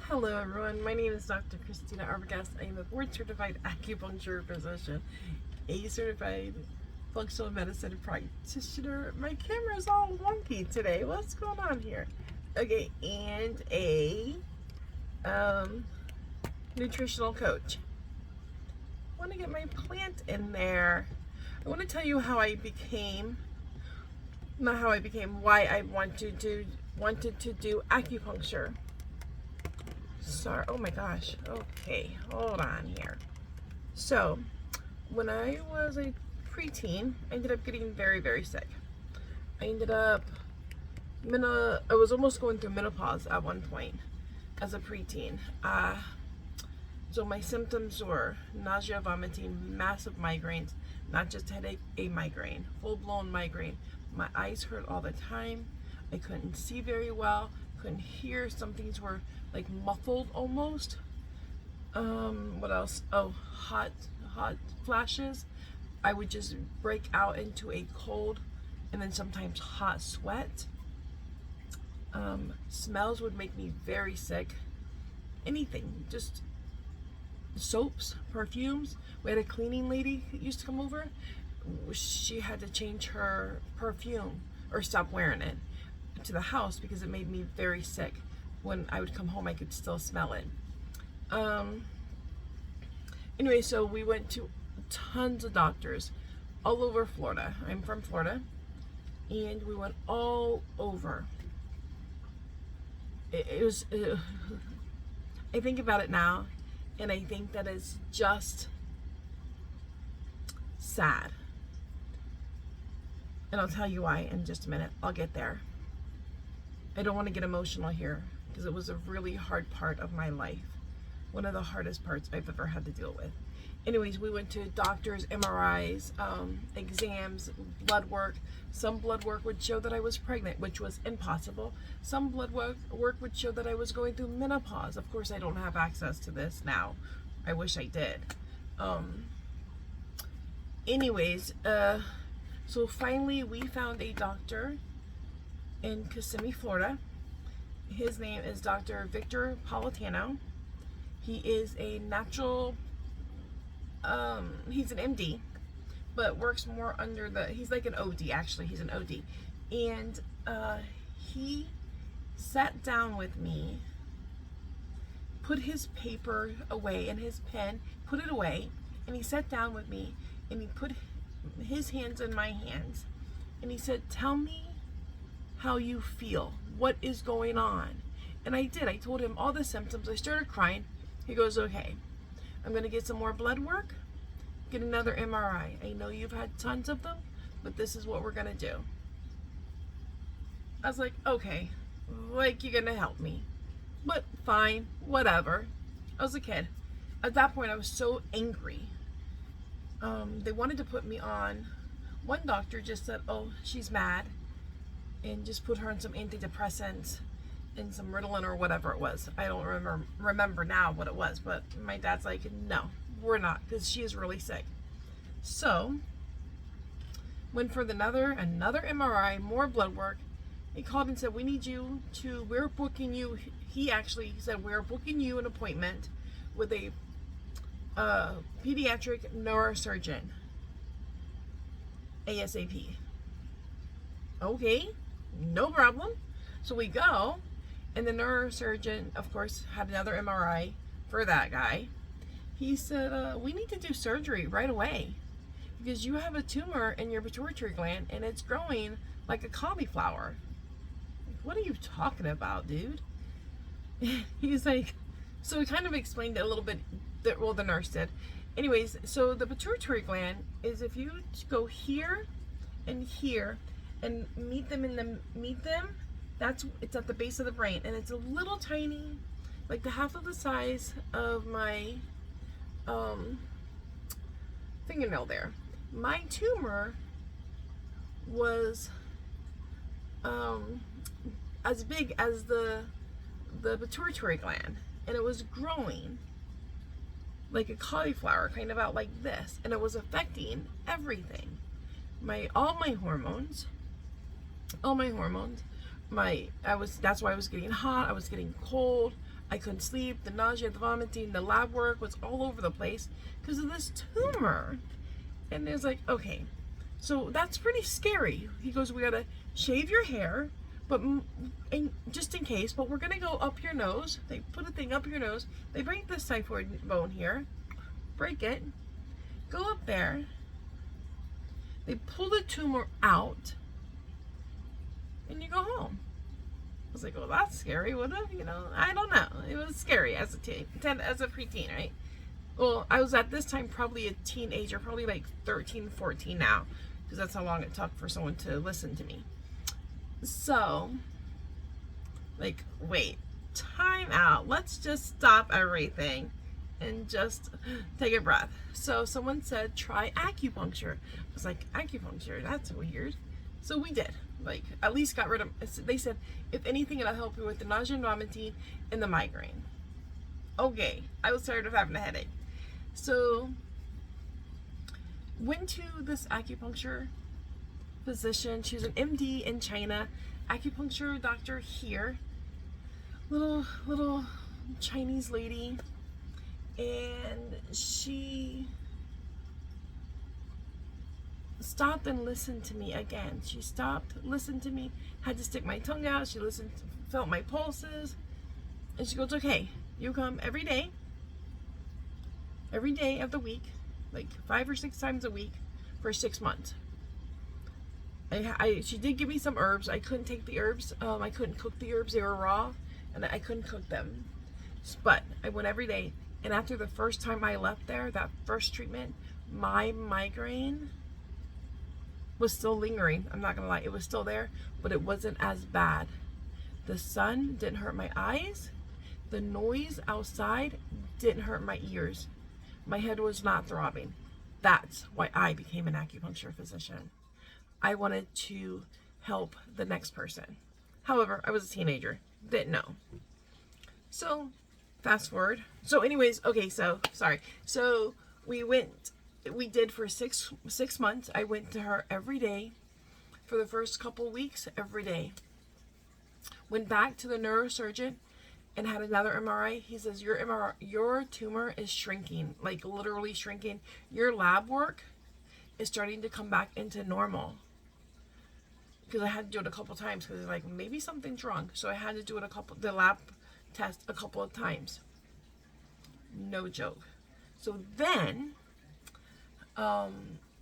Hello everyone, my name is Dr. Christina Arbogast. I am a board certified acupuncture physician, a certified functional medicine practitioner. My camera is all wonky today. What's going on here? Okay, and a nutritional coach. I want to get my plant in there. I want to tell you how I became, not how I became, why I wanted to do acupuncture. Sorry, oh my gosh. Okay, hold on here. So, when I was a preteen, I ended up getting very, very sick. I was almost going through menopause at one point as a preteen. So my symptoms were nausea, vomiting, massive migraines, not just headache, a migraine, full-blown migraine. My eyes hurt all the time. I couldn't see very well, couldn't hear. Some things were like muffled almost. What else? Oh, hot flashes. I would just break out into a cold and then sometimes hot sweat. Smells would make me very sick. Anything, just soaps, perfumes. We had a cleaning lady who used to come over. She had to change her perfume or stop wearing it to the house because it made me very sick. When I would come home, I could still smell it. Anyway, so we went to tons of doctors all over Florida. I'm from Florida, and we went all over. I think about it now, and I think that is just sad. And I'll tell you why in just a minute. I'll get there. I don't want to get emotional here because it was a really hard part of my life. One of the hardest parts I've ever had to deal with. Anyways, we went to doctors, MRIs, exams, blood work. Some blood work would show that I was pregnant, which was impossible. Some blood work would show that I was going through menopause. Of course, I don't have access to this now. I wish I did. Anyways, so finally we found a doctor in Kissimmee, Florida. His name is Dr. Victor Politano. He is a natural, he's an MD, but works more under he's like an OD actually, he's an OD. And he sat down with me, put his paper away and his pen, put it away, and he sat down with me and he put his hands in my hands and he said, "Tell me how you feel. What is going on?" And I did. I told him all the symptoms. I started crying. He goes, "Okay, I'm going to get some more blood work, get another MRI. I know you've had tons of them, but this is what we're going to do." I was like, okay, like you're going to help me. But fine, whatever. I was a kid. At that point, I was so angry. They wanted to put me on. One doctor just said, "Oh, she's mad," and just put her on some antidepressants and some Ritalin or whatever it was. I don't remember now what it was, but my dad's like, "No, we're not, because she is really sick." So went for another MRI, more blood work. He called and said, we're booking you. He actually said, "We're booking you an appointment with a pediatric neurosurgeon ASAP." Okay, no problem. So we go, and the neurosurgeon, of course, had another MRI for that guy. He said, "We need to do surgery right away because you have a tumor in your pituitary gland and it's growing like a cauliflower." What are you talking about, dude? He's like, so he kind of explained it a little bit, well, the nurse did. Anyways, so the pituitary gland is, if you go here and here and meet them, it's at the base of the brain, and it's a little tiny, like the half of the size of my fingernail there. My tumor was as big as the pituitary gland, and it was growing like a cauliflower, kind of out like this, and it was affecting everything. All my hormones, that's why I was getting hot, I was getting cold, I couldn't sleep. The nausea, the vomiting, the lab work was all over the place because of this tumor. And it's like, okay, so that's pretty scary. He goes, we gotta shave your hair, but just in case, but we're gonna go up your nose. They put a thing up your nose. They break this xiphoid bone here, break it, go up there. They pull the tumor out, and you go home. I was like, well, that's scary. What if, I don't know. It was scary as a preteen, right? Well, I was at this time probably a teenager, probably like 13, 14 now, because that's how long it took for someone to listen to me. So, like, wait, time out. Let's just stop everything and just take a breath. So someone said, try acupuncture. I was like, acupuncture? That's weird. So we did. Like, at least got rid of, they said, if anything, it'll help you with the nausea and vomiting and the migraine. Okay, I was tired of having a headache. So, went to this acupuncture physician. She's an MD in China, acupuncture doctor here. Little Chinese lady. And she stopped and listened to me again. She stopped, listened to me, had to stick my tongue out. She listened, felt my pulses. And she goes, okay, you come every day of the week, like 5 or 6 times a week for 6 months. She did give me some herbs. I couldn't take the herbs. I couldn't cook the herbs. They were raw, and I couldn't cook them. But I went every day. And after the first time I left there, that first treatment, my migraine was still lingering. I'm not gonna lie, it was still there, but it wasn't as bad. The sun didn't hurt my eyes. The noise outside didn't hurt my ears. My head was not throbbing. That's why I became an acupuncture physician. I wanted to help the next person. However, I was a teenager, didn't know. So, fast forward. So anyways, okay, so, sorry. So, we did for six months. I went to her every day for the first couple weeks, every day. Went back to the neurosurgeon and had another MRI. He says, your tumor is shrinking, like literally shrinking. Your lab work is starting to come back into normal. Because I had to do it a couple times because like maybe something's wrong. So I had to do it the lab test a couple of times. No joke. So then, I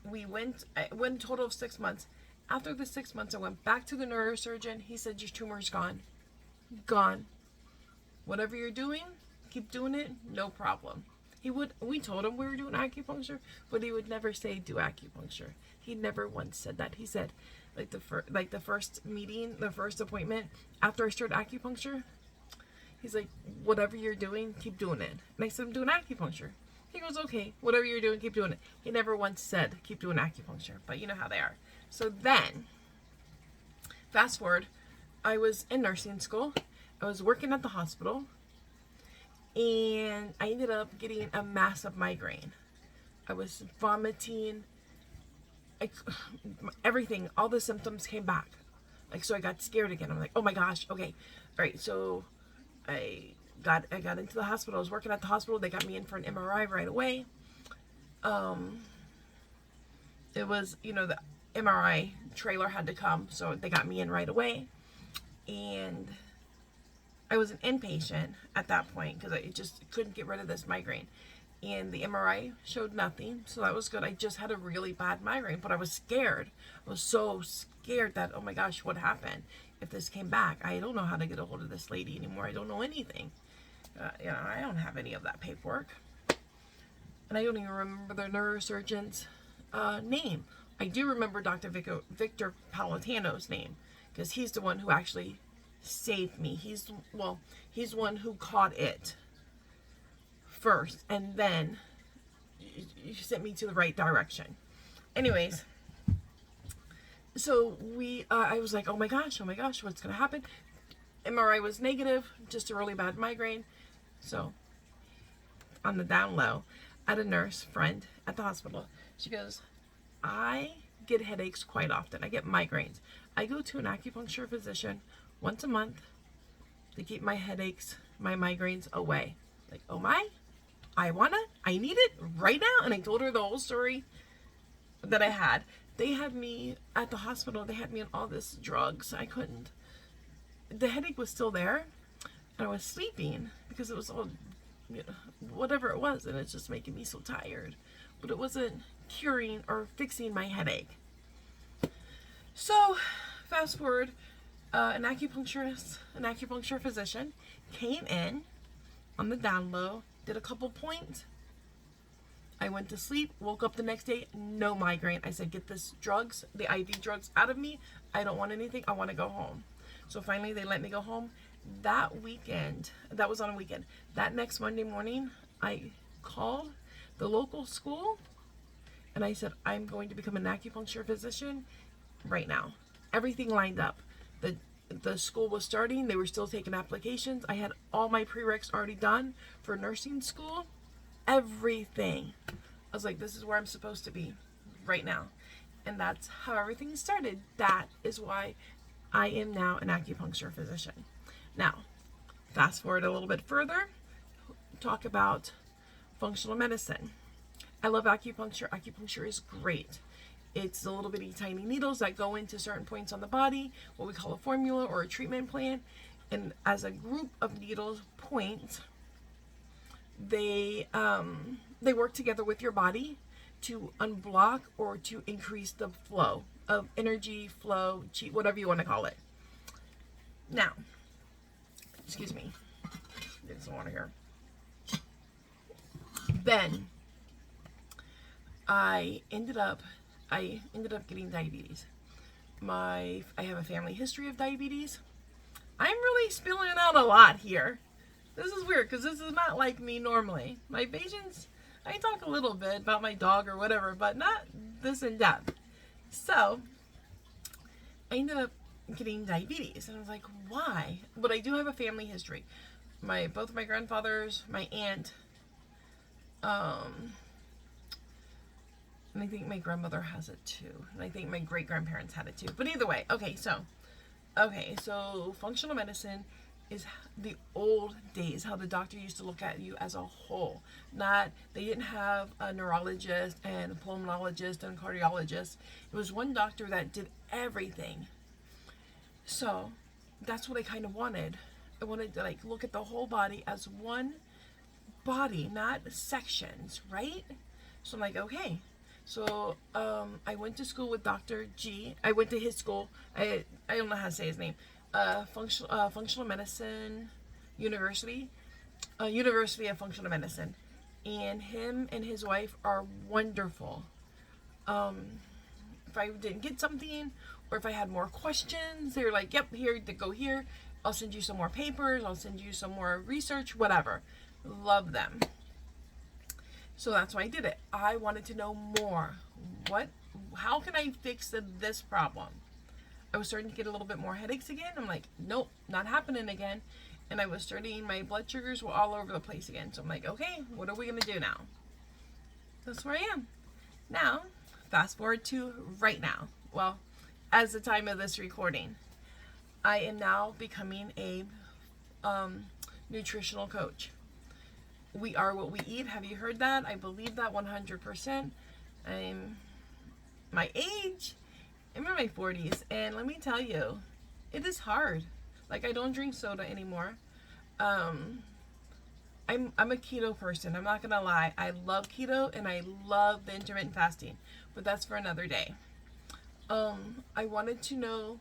went a total of 6 months. After the 6 months, I went back to the neurosurgeon. He said, your tumor's gone. Gone. Whatever you're doing, keep doing it, no problem. We told him we were doing acupuncture, but he would never say do acupuncture. He never once said that. He said, like the first meeting, the first appointment, after I started acupuncture, he's like, whatever you're doing, keep doing it. And I said, I'm doing acupuncture. He goes, okay, whatever you're doing, keep doing it. He never once said, keep doing acupuncture, but you know how they are. So then, fast forward, I was in nursing school. I was working at the hospital, and I ended up getting a massive migraine. I was vomiting, everything, all the symptoms came back. Like, so I got scared again. I'm like, oh my gosh, okay. All right, so I got into the hospital. I was working at the hospital. They got me in for an MRI right away. It was, the MRI trailer had to come, so they got me in right away. And I was an inpatient at that point because I just couldn't get rid of this migraine. And the MRI showed nothing, so that was good. I just had a really bad migraine, but I was scared. I was so scared that, oh my gosh, what happened if this came back? I don't know how to get a hold of this lady anymore. I don't know anything. I don't have any of that paperwork. And I don't even remember the neurosurgeon's name. I do remember Dr. Victor Palatano's name because he's the one who actually saved me. He's the one who caught it first, and then you sent me to the right direction. Anyways, so I was like, oh my gosh, what's gonna happen? MRI was negative, just a really bad migraine. So on the down low, I had a nurse friend at the hospital. She goes, I get headaches quite often. I get migraines. I go to an acupuncture physician once a month to keep my headaches my migraines away. Like, oh my, I need it right now. And I told her the whole story that I had. They had me at the hospital. They had me on all this drugs. I couldn't. The headache was still there. And I was sleeping because it was all, whatever it was. And it's just making me so tired. But it wasn't curing or fixing my headache. So, fast forward, an acupuncturist, an acupuncture physician came in on the down low, did a couple points. I went to sleep, woke up the next day, no migraine. I said, get this drugs, the IV drugs out of me. I don't want anything. I want to go home. So finally they let me go home. That weekend, that was on a weekend. That next Monday morning, I called the local school and I said, I'm going to become an acupuncture physician right now. Everything lined up. The school was starting. They were still taking applications. I had all my prereqs already done for nursing school. Everything. I was like, this is where I'm supposed to be right now. And that's how everything started. That is why I am now an acupuncture physician. Now, fast forward a little bit further, talk about functional medicine. I love acupuncture. Acupuncture is great. It's the little bitty tiny needles that go into certain points on the body, what we call a formula or a treatment plan. And as a group of needles point, they work together with your body to unblock or to increase the flow of energy, flow, chi, whatever you want to call it. Now, excuse me, get some water here. Then I ended up getting diabetes. I have a family history of diabetes. I'm really spilling out a lot here. This is weird because this is not like me normally. My patients, I talk a little bit about my dog or whatever, but not this in depth. So I ended up getting diabetes and I was like, why? But I do have a family history. Both of my grandfathers, my aunt, and I think my grandmother has it too. And I think my great grandparents had it too. But either way, so functional medicine is the old days, how the doctor used to look at you as a whole. They didn't have a neurologist and a pulmonologist and a cardiologist. It was one doctor that did everything. So that's what I kind of wanted. I wanted to look at the whole body as one body, not sections, right? So I'm like, okay. So I went to school with Dr. G. I went to his school. I don't know how to say his name. Functional Medicine University. University of Functional Medicine. And him and his wife are wonderful. If I didn't get something or if I had more questions, they were like, yep, here, go here. I'll send you some more papers. I'll send you some more research, whatever. Love them. So that's why I did it. I wanted to know more. How can I fix this problem? I was starting to get a little bit more headaches again. I'm like, nope, not happening again. And I was starting, my blood sugars were all over the place again. So I'm like, okay, what are we going to do now? That's where I am. Now, fast forward to right now. Well, as the time of this recording, I am now becoming a nutritional coach. We are what we eat. Have you heard that? I believe that 100%. I'm my age. I'm in my 40s, and let me tell you, it is hard. I don't drink soda anymore. I'm a keto person. I'm not gonna lie. I love keto and I love the intermittent fasting, but that's for another day. I wanted to know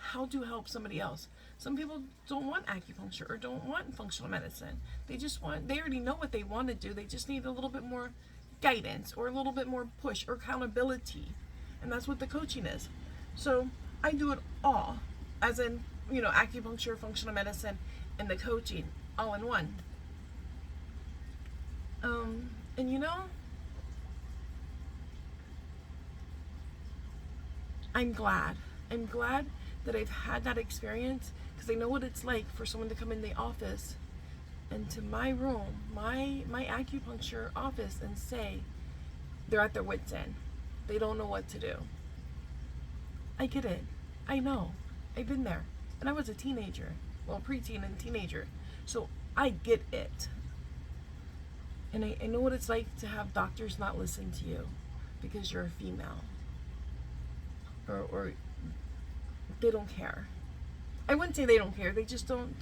how to help somebody else. Some people don't want acupuncture or don't want functional medicine. They already know what they want to do. They just need a little bit more guidance or a little bit more push or accountability. And that's what the coaching is. So I do it all, as in, acupuncture, functional medicine, and the coaching all in one. And I'm glad that I've had that experience, because I know what it's like for someone to come in the office and to my room, my acupuncture office, and say they're at their wits' end. They don't know what to do. I get it. I know. I've been there. And I was a teenager. well, preteen and teenager. So I get it. And I know what it's like to have doctors not listen to you because you're a female. Or they don't care. I wouldn't say they don't care, they just don't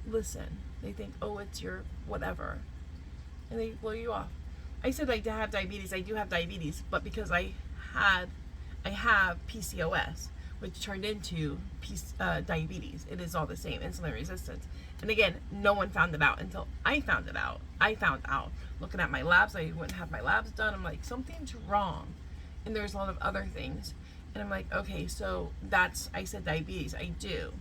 listen. They think, oh, it's your whatever. And they blow you off. I said I have diabetes. I do have diabetes, but because I have PCOS, which turned into diabetes. It is all the same, insulin resistance. And again, no one found it out until I found it out. I found out. Looking at my labs, I wouldn't have my labs done. I'm like, something's wrong. And there's a lot of other things. And I'm like, okay, so I said diabetes. I do.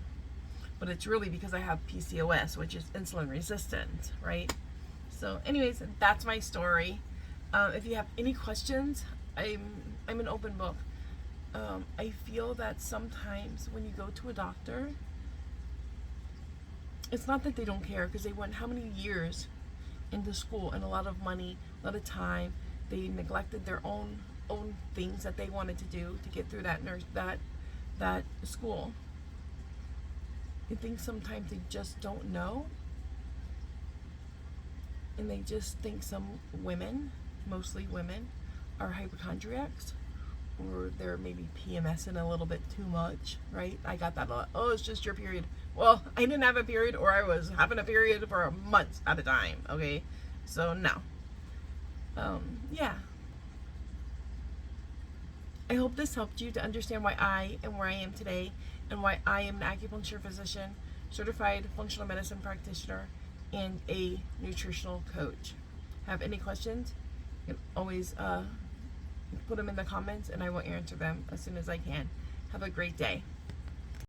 But it's really because I have PCOS, which is insulin resistant, right? So anyways, that's my story. If you have any questions, I'm an open book. I feel that sometimes when you go to a doctor, it's not that they don't care, because they went how many years into school and a lot of money, a lot of time. They neglected their own things that they wanted to do to get through that school. I think sometimes they just don't know, and they just think some women, mostly women, are hypochondriacs, or they're maybe PMSing a little bit too much, right? I got that a lot. Oh, it's just your period. Well, I didn't have a period, or I was having a period for months at a time, okay? So, no. Yeah. I hope this helped you to understand why I am where I am today, and why I am an acupuncture physician, certified functional medicine practitioner, and a nutritional coach. Have any questions? You can always put them in the comments, and I will answer them as soon as I can. Have a great day.